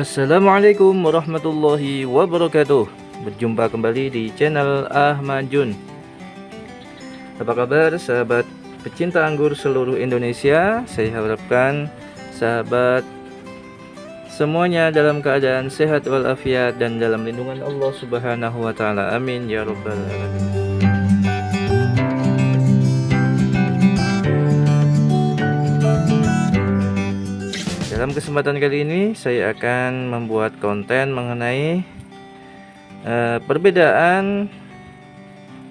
Assalamualaikum warahmatullahi wabarakatuh. Berjumpa kembali di channel Ahmad Jun. Apa kabar sahabat pecinta anggur seluruh Indonesia? Saya harapkan sahabat semuanya dalam keadaan sehat walafiat dan dalam lindungan Allah Subhanahu wa taala. Amin ya rabbal alamin. Dalam kesempatan kali ini saya akan membuat konten mengenai perbedaan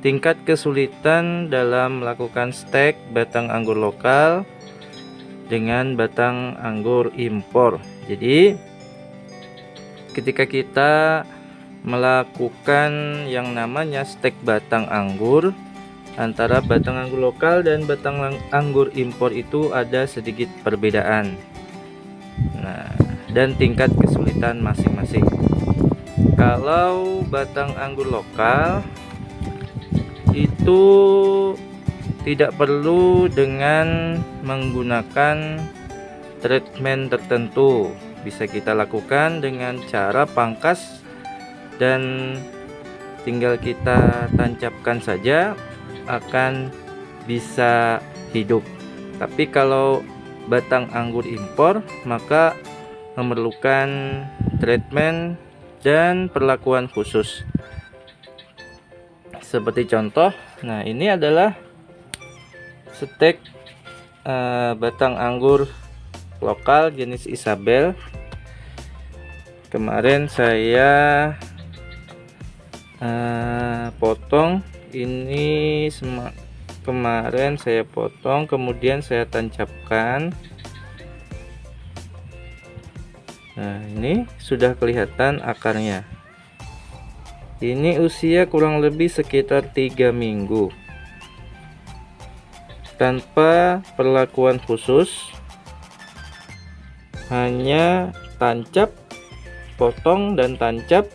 tingkat kesulitan dalam melakukan stek batang anggur lokal dengan batang anggur impor. Jadi ketika kita melakukan yang namanya stek batang anggur, antara batang anggur lokal dan batang anggur impor itu ada sedikit perbedaan. Nah, dan tingkat kesulitan masing-masing. Kalau batang anggur lokal itu tidak perlu dengan menggunakan treatment tertentu, bisa kita lakukan dengan cara pangkas dan tinggal kita tancapkan saja akan bisa hidup. Tapi kalau batang anggur impor maka memerlukan treatment dan perlakuan khusus. Seperti contoh, nah ini adalah stek batang anggur lokal jenis Isabel. Kemarin saya potong ini kemarin saya potong, kemudian saya tancapkan. Nah, ini sudah kelihatan akarnya. Ini usia kurang lebih sekitar 3 minggu. Tanpa perlakuan khusus, hanya tancap, potong dan tancap,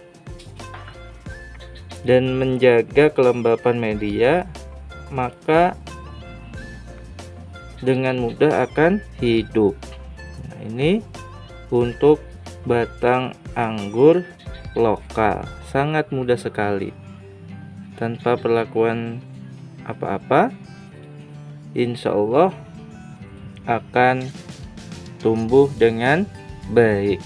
dan menjaga kelembapan media, maka dengan mudah akan hidup. Nah, ini untuk batang anggur lokal, sangat mudah sekali, tanpa perlakuan apa-apa, insya Allah akan tumbuh dengan baik.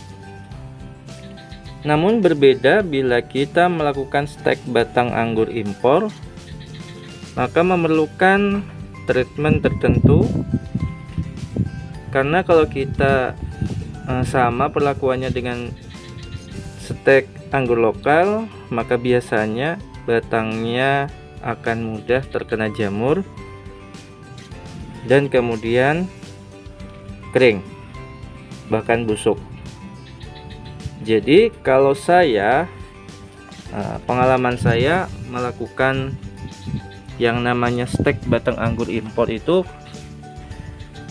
Namun berbeda bila kita melakukan stek batang anggur impor, maka memerlukan treatment tertentu, karena kalau kita sama perlakuannya dengan stek anggur lokal, maka biasanya batangnya akan mudah terkena jamur dan kemudian kering, bahkan busuk. Jadi kalau saya, pengalaman saya melakukan yang namanya stek batang anggur impor itu,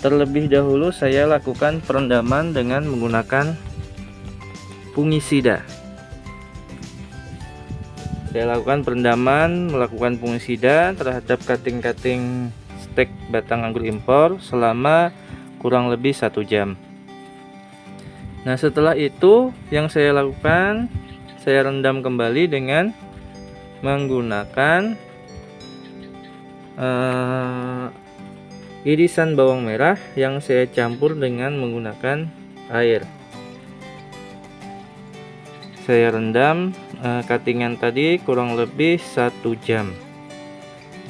terlebih dahulu saya lakukan perendaman dengan menggunakan fungisida. Saya lakukan perendaman, melakukan fungisida terhadap kating-kating stek batang anggur impor selama kurang lebih 1 jam. Nah, setelah itu yang saya lakukan, saya rendam kembali dengan menggunakan irisan bawang merah yang saya campur dengan menggunakan air. Saya rendam cuttingan tadi kurang lebih 1 jam.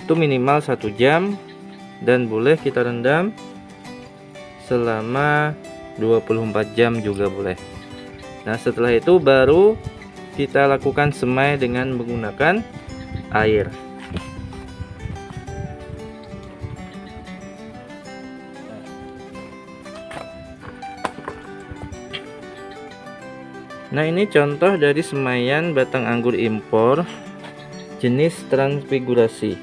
Itu minimal 1 jam, dan boleh kita rendam selama 24 jam juga boleh. Nah, setelah itu baru kita lakukan semai dengan menggunakan air. Nah, ini contoh dari semaian batang anggur impor jenis transfigurasi.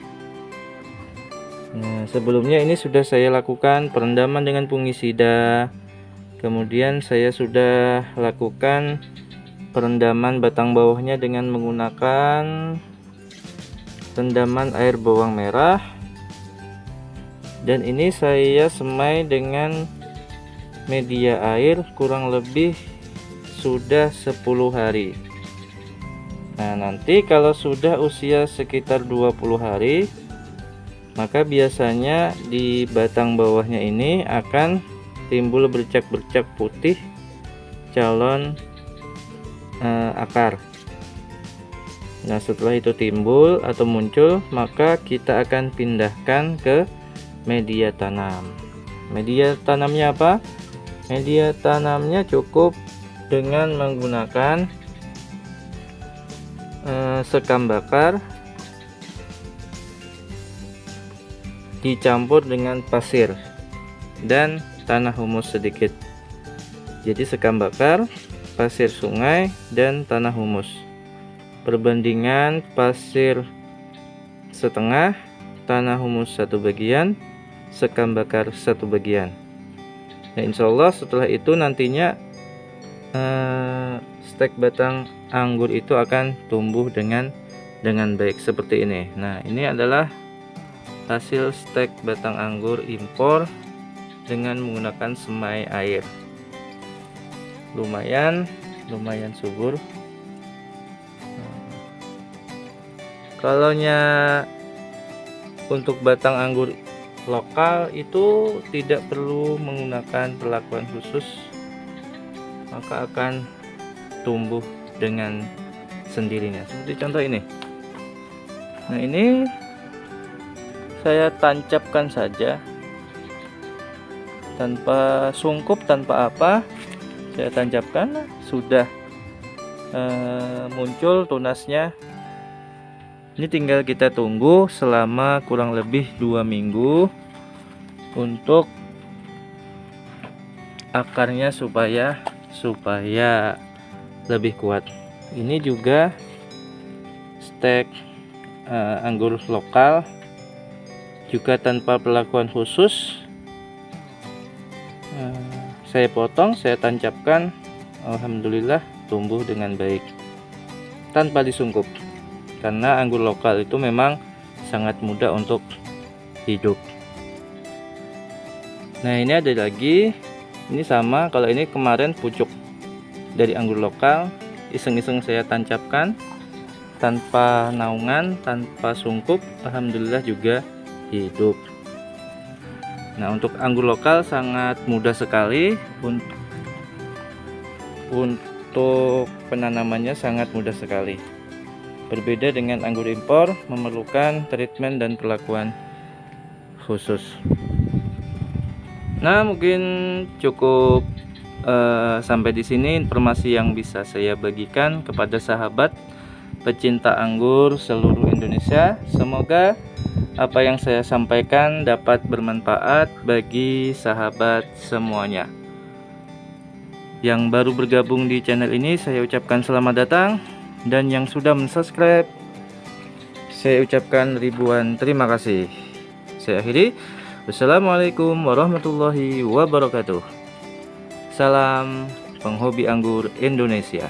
Nah, sebelumnya ini sudah saya lakukan perendaman dengan fungisida. Kemudian saya sudah lakukan perendaman batang bawahnya dengan menggunakan rendaman air bawang merah. Dan ini saya semai dengan media air kurang lebih sudah 10 hari. Nah, nanti kalau sudah usia sekitar 20 hari, maka biasanya di batang bawahnya ini akan timbul bercak-bercak putih calon akar. Nah, setelah itu timbul atau muncul, maka kita akan pindahkan ke media tanam. Media tanamnya apa? Media tanamnya cukup dengan menggunakan sekam bakar dicampur dengan pasir dan tanah humus sedikit. Jadi sekam bakar, pasir sungai, dan tanah humus. Perbandingan pasir setengah, tanah humus 1 bagian, sekam bakar 1 bagian. Nah, insya Allah setelah itu nantinya stek batang anggur itu akan tumbuh dengan baik seperti ini. Nah, ini adalah hasil stek batang anggur impor dengan menggunakan semai air. Lumayan subur. Kalau untuk batang anggur lokal itu tidak perlu menggunakan perlakuan khusus, maka akan tumbuh dengan sendirinya seperti contoh ini. Nah, ini saya tancapkan saja tanpa sungkup, tanpa apa, saya tancapkan, sudah muncul tunasnya. Ini tinggal kita tunggu selama kurang lebih 2 minggu untuk akarnya supaya lebih kuat. Ini juga stek anggur lokal, juga tanpa perlakuan khusus. Saya potong, saya tancapkan, alhamdulillah tumbuh dengan baik tanpa disungkup. Karena anggur lokal itu memang sangat mudah untuk hidup. Nah, ini ada lagi, ini sama. Kalau ini kemarin pucuk dari anggur lokal, iseng-iseng saya tancapkan tanpa naungan, tanpa sungkup, alhamdulillah juga hidup. Nah, untuk anggur lokal sangat mudah sekali, untuk penanamannya sangat mudah sekali. Berbeda dengan anggur impor, memerlukan treatment dan perlakuan khusus. Nah, mungkin cukup sampai di sini informasi yang bisa saya bagikan kepada sahabat pecinta anggur seluruh Indonesia. Semoga apa yang saya sampaikan dapat bermanfaat bagi sahabat semuanya. Yang baru bergabung di channel ini, saya ucapkan selamat datang. Dan yang sudah mensubscribe, saya ucapkan ribuan terima kasih. Saya akhiri. Wassalamualaikum warahmatullahi wabarakatuh. Salam penghobi anggur Indonesia.